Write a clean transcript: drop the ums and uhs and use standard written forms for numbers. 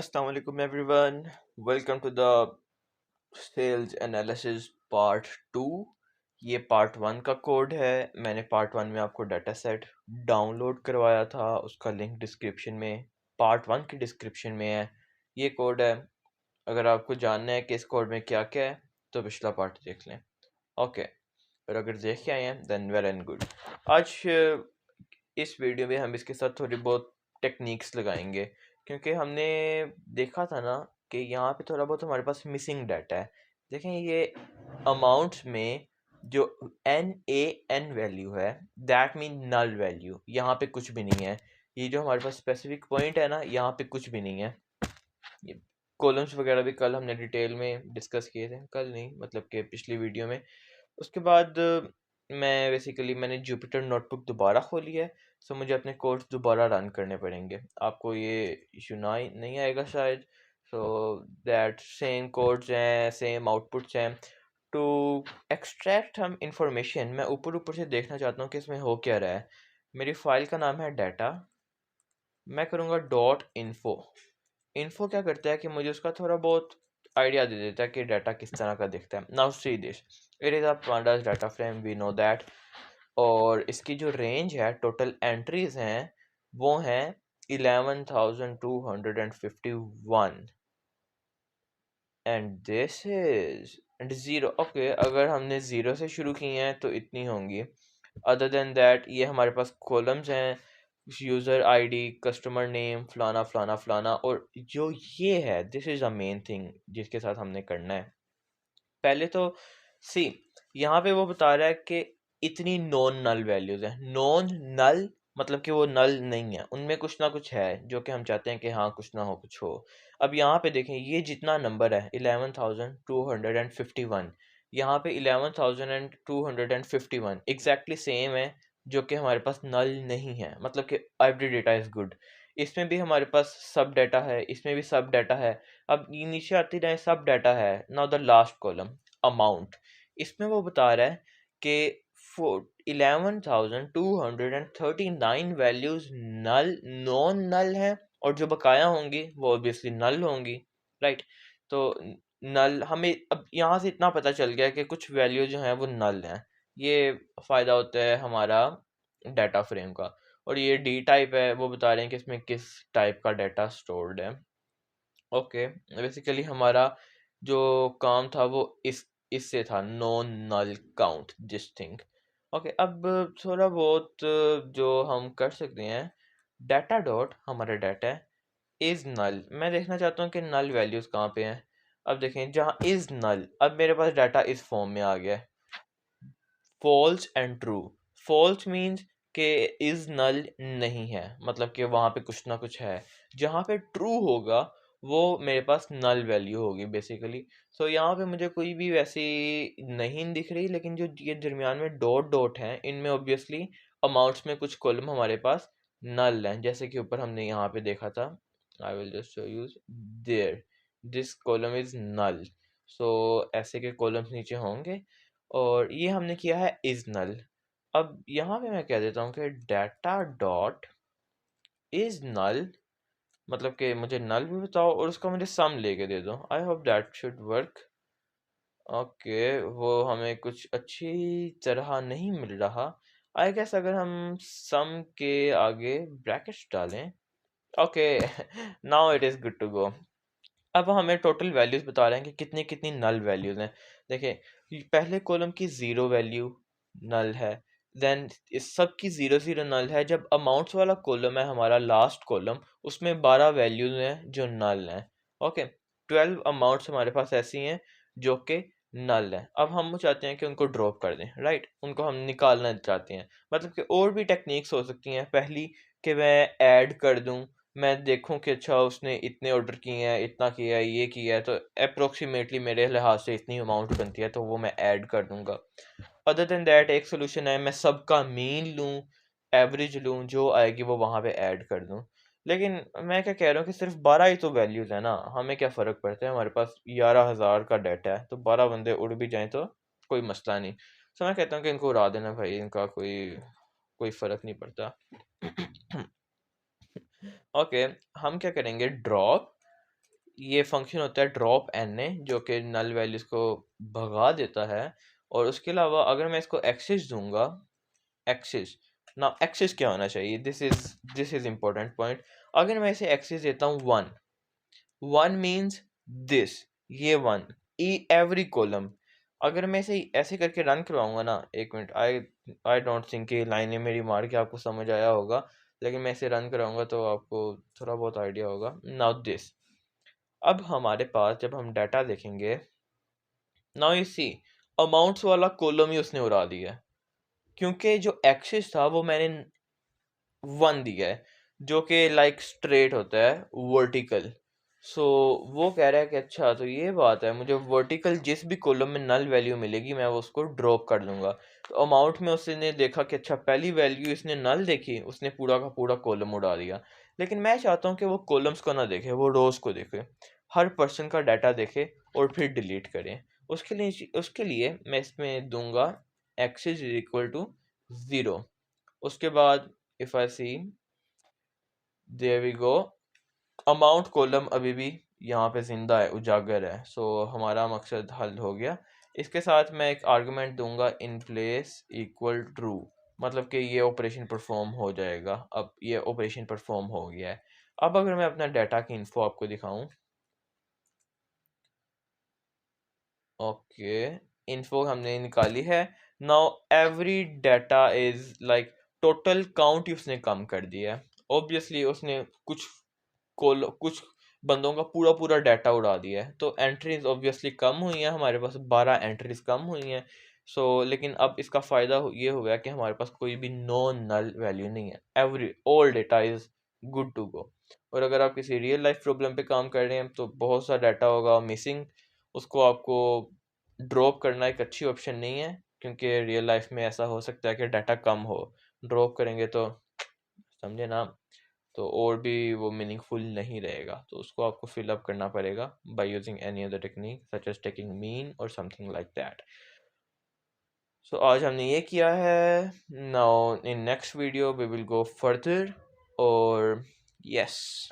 अस्सलाम वालेकुम everyone. Welcome to the sales analysis part two. ये पार्ट वन का कोड है। मैंने पार्ट वन में आपको डाटा सेट डाउनलोड करवाया था, उसका लिंक डिस्क्रिप्शन में, पार्ट वन की डिस्क्रिप्शन में है। ये कोड है। अगर आपको जानना है कि इस कोड में क्या क्या है तो पिछला पार्ट देख लें। ओके, और अगर देख के आए हैं देन वेल एंड गुड। आज इस वीडियो में हम इसके साथ थोड़ी बहुत टेक्निक्स लगाएंगे, क्योंकि हमने देखा था ना कि यहाँ पे थोड़ा बहुत हमारे पास मिसिंग डाटा है। देखें, ये अमाउंट्स में जो एन वैल्यू है, दैट मीन नल वैल्यू, यहाँ पे कुछ भी नहीं है। ये जो हमारे पास स्पेसिफिक पॉइंट है ना, यहाँ पे कुछ भी नहीं है। ये कॉलम्स वगैरह भी कल हमने डिटेल में डिस्कस किए थे, कल नहीं मतलब कि पिछली वीडियो में। उसके बाद मैंने जुपिटर नोटबुक दोबारा खोली है। सो मुझे अपने कोड्स दोबारा रन करने पड़ेंगे। आपको ये इशू ना नहीं आएगा शायद। सो दैट सेम कोड्स हैं, सेम आउटपुट्स हैं। टू एक्सट्रैक्ट हम इंफॉर्मेशन, मैं ऊपर ऊपर से देखना चाहता हूँ कि इसमें हो क्या रहा है। मेरी फाइल का नाम है डाटा। मैं करूँगा डॉट इन्फो। इन्फो क्या करता है कि मुझे उसका थोड़ा बहुत आइडिया दे देता है कि डाटा किस तरह का दिखता है। Now see this, it is a pandas data frame, we know that. और इसकी जो रेंज है, टोटल एंट्रीज हैं, वो हैं 11,251 and this is and zero. Okay, अगर हमने ज़ीरो से शुरू की हैं तो इतनी होंगी। अदर देन दैट ये हमारे पास कॉलम्स हैं, यूज़र आईडी, कस्टमर नेम, फलाना फलाना फलाना। और जो ये है, this is the main thing जिसके साथ हमने करना है। पहले तो सी, यहाँ पे वो बता रहा है कि इतनी नॉन नल वैल्यूज हैं। नॉन नल मतलब कि वो नल नहीं है, उनमें कुछ ना कुछ है जो कि हम चाहते हैं कि हाँ कुछ ना हो कुछ हो। अब यहाँ पे देखें, ये जितना नंबर है 11,251, यहाँ पे 11,251 एग्जैक्टली सेम है, जो कि हमारे पास नल नहीं है। मतलब कि एवरी डेटा इज गुड। इसमें भी हमारे पास सब डाटा है, इसमें भी सब डाटा है। अब ये नीचे आती रहे सब डाटा है। Now the last column amount, इसमें वो बता रहा है कि 11,239 वैल्यूज नल नॉन नल है, और जो बकाया होंगी वो ऑब्वियसली नल होंगी, राइट। तो नल, हमें अब यहाँ से इतना पता चल गया कि कुछ वैल्यू जो है वो नल हैं। ये फ़ायदा होता है हमारा डाटा फ्रेम का। और ये डी टाइप है, वो बता रहे हैं कि इसमें किस टाइप का डाटा स्टोर्ड है। ओके, बेसिकली हमारा जो काम था वो इससे था, non null count this thing. Okay, अब थोड़ा बहुत जो हम कर सकते हैं, डाटा डॉट हमारा डाटा है इज नल। मैं देखना चाहता हूँ कि नल वैल्यूज कहाँ पे हैं। अब देखें, जहाँ इज नल, अब मेरे पास डाटा इस फॉर्म में आ गया है, false and true. False means कि इज नल नहीं है, मतलब कि वहाँ पे कुछ ना कुछ है। जहाँ पे ट्रू होगा वो मेरे पास नल वैल्यू होगी बेसिकली। सो यहाँ पे मुझे कोई भी वैसी नहीं दिख रही, लेकिन जो ये दरमियान में डॉट डॉट हैं, इनमें ऑब्वियसली अमाउंट्स में कुछ कॉलम हमारे पास नल हैं, जैसे कि ऊपर हमने यहाँ पे देखा था। I will just show you there, this column is null. So ऐसे के कॉलम्स नीचे होंगे, और ये हमने किया है इज नल। अब यहाँ पे मैं कह देता हूँ कि डाटा डॉट इज नल, मतलब कि मुझे नल भी बताओ और उसका मुझे सम लेके दे दो। I hope that should work. Okay, वो हमें कुछ अच्छी तरह नहीं मिल रहा। आई गेस अगर हम सम के आगे ब्रैकेट्स डालें। Okay, now it is good to go. अब हमें टोटल वैल्यूज बता रहे हैं कि कितनी कितनी नल वैल्यूज हैं। देखिए, पहले कॉलम की ज़ीरो वैल्यू नल है, देन इस सब की ज़ीरो ज़ीरो नल है। जब अमाउंट्स वाला कॉलम है हमारा लास्ट कॉलम, उसमें 12 वैल्यूज हैं जो नल हैं। ओके, 12 अमाउंट्स हमारे पास ऐसी हैं जो कि नल हैं। अब हम चाहते हैं कि उनको ड्रॉप कर दें, राइट, उनको हम निकालना चाहते हैं। मतलब कि और भी टेक्निक्स हो सकती हैं। पहली कि मैं ऐड कर दूं, मैं देखूं कि अच्छा उसने इतने ऑर्डर किए हैं, इतना किया है, ये किया है, तो अप्रोक्सीमेटली मेरे लिहाज से इतनी अमाउंट बनती है, तो वो मैं ऐड कर दूंगा। अदर देन दैट एक सोल्यूशन है, मैं सबका मीन लूं, एवरेज लूं, जो आएगी वो वहां पे ऐड कर दूं। लेकिन मैं क्या कह रहा हूँ कि सिर्फ 12 ही तो वैल्यूज है ना, हमें क्या फ़र्क पड़ता है, हमारे पास 11,000 का डाटा है, तो 12 बंदे उड़ भी जाएं तो कोई मसला नहीं। तो मैं कहता हूँ कि इनको उड़ा देना भाई, इनका कोई कोई फ़र्क नहीं पड़ता। ओके, हम क्या करेंगे, ड्रॉप ये फंक्शन होता है ड्रॉप एन ए, जो कि नल वैल्यूज को भगा देता है। और उसके अलावा अगर मैं इसको एक्सिस दूंगा, एक्सिस, ना एक्सिस क्या होना चाहिए, दिस इज इंपॉर्टेंट पॉइंट। अगर मैं इसे एक्सिस देता हूँ 1, 1 मीन्स दिस, ये 1 एवरी कॉलम। अगर मैं इसे ऐसे करके रन करवाऊंगा ना, एक मिनट, आई डोंट थिंक ये लाइनें मेरी मार के आपको समझ आया होगा, लेकिन मैं इसे रन कराऊंगा तो आपको थोड़ा बहुत आइडिया होगा। नाउ दिस, अब हमारे पास जब हम डाटा देखेंगे, नाउ यू सी, अमाउंट्स वाला कॉलम ही उसने उड़ा दिया है, क्योंकि जो एक्सिस था वो मैंने 1 दिया है, जो कि लाइक स्ट्रेट होता है वर्टिकल। सो वो कह रहा है कि अच्छा तो ये बात है, मुझे वर्टिकल जिस भी कॉलम में नल वैल्यू मिलेगी मैं वो उसको ड्रॉप कर दूंगा। तो अमाउंट में उसने देखा कि अच्छा पहली वैल्यू इसने नल देखी, उसने पूरा का पूरा कॉलम उड़ा दिया। लेकिन मैं चाहता हूँ कि वो कॉलम्स को ना देखे, वो रोज को देखे, हर पर्सन का डाटा देखे और फिर डिलीट करें। उसके लिए मैं इसमें दूंगा एक्सिस इज इक्वल टू 0। उसके बाद if I see, there we go, amount column अभी भी यहाँ पे जिंदा है, उजागर है। सो हमारा मकसद हल हो गया। इसके साथ मैं एक आर्गुमेंट दूंगा इन प्लेस इक्वल ट्रू, मतलब कि ये ऑपरेशन परफॉर्म हो जाएगा। अब ये ऑपरेशन परफॉर्म हो गया है। अब अगर मैं अपना डाटा की इन्फो आपको दिखाऊं, ओके, इन्फो हमने निकाली है। Now every data is like, total count ही उसने कम कर दिया है। ऑब्वियसली उसने कुछ बंदों का पूरा पूरा डाटा उड़ा दिया है, तो एंट्रीज ऑब्वियसली कम हुई हैं, हमारे पास 12 एंट्रीज कम हुई हैं। सो लेकिन अब इसका फ़ायदा ये हो गया कि हमारे पास कोई भी नो नल वैल्यू नहीं है, every all data is good to go. और अगर आप किसी रियल लाइफ प्रॉब्लम पे काम कर रहे हैं तो बहुत सा डाटा होगा मिसिंग, उसको आपको ड्रॉप करना एक अच्छी ऑप्शन नहीं है, क्योंकि रियल लाइफ में ऐसा हो सकता है कि डाटा कम हो, ड्रॉप करेंगे तो समझे ना, तो और भी वो मीनिंगफुल नहीं रहेगा। तो उसको आपको फिल अप करना पड़ेगा by using any other technique such as taking mean और समथिंग लाइक दैट। सो आज हमने ये किया है। Now in next video we will go further, और यस।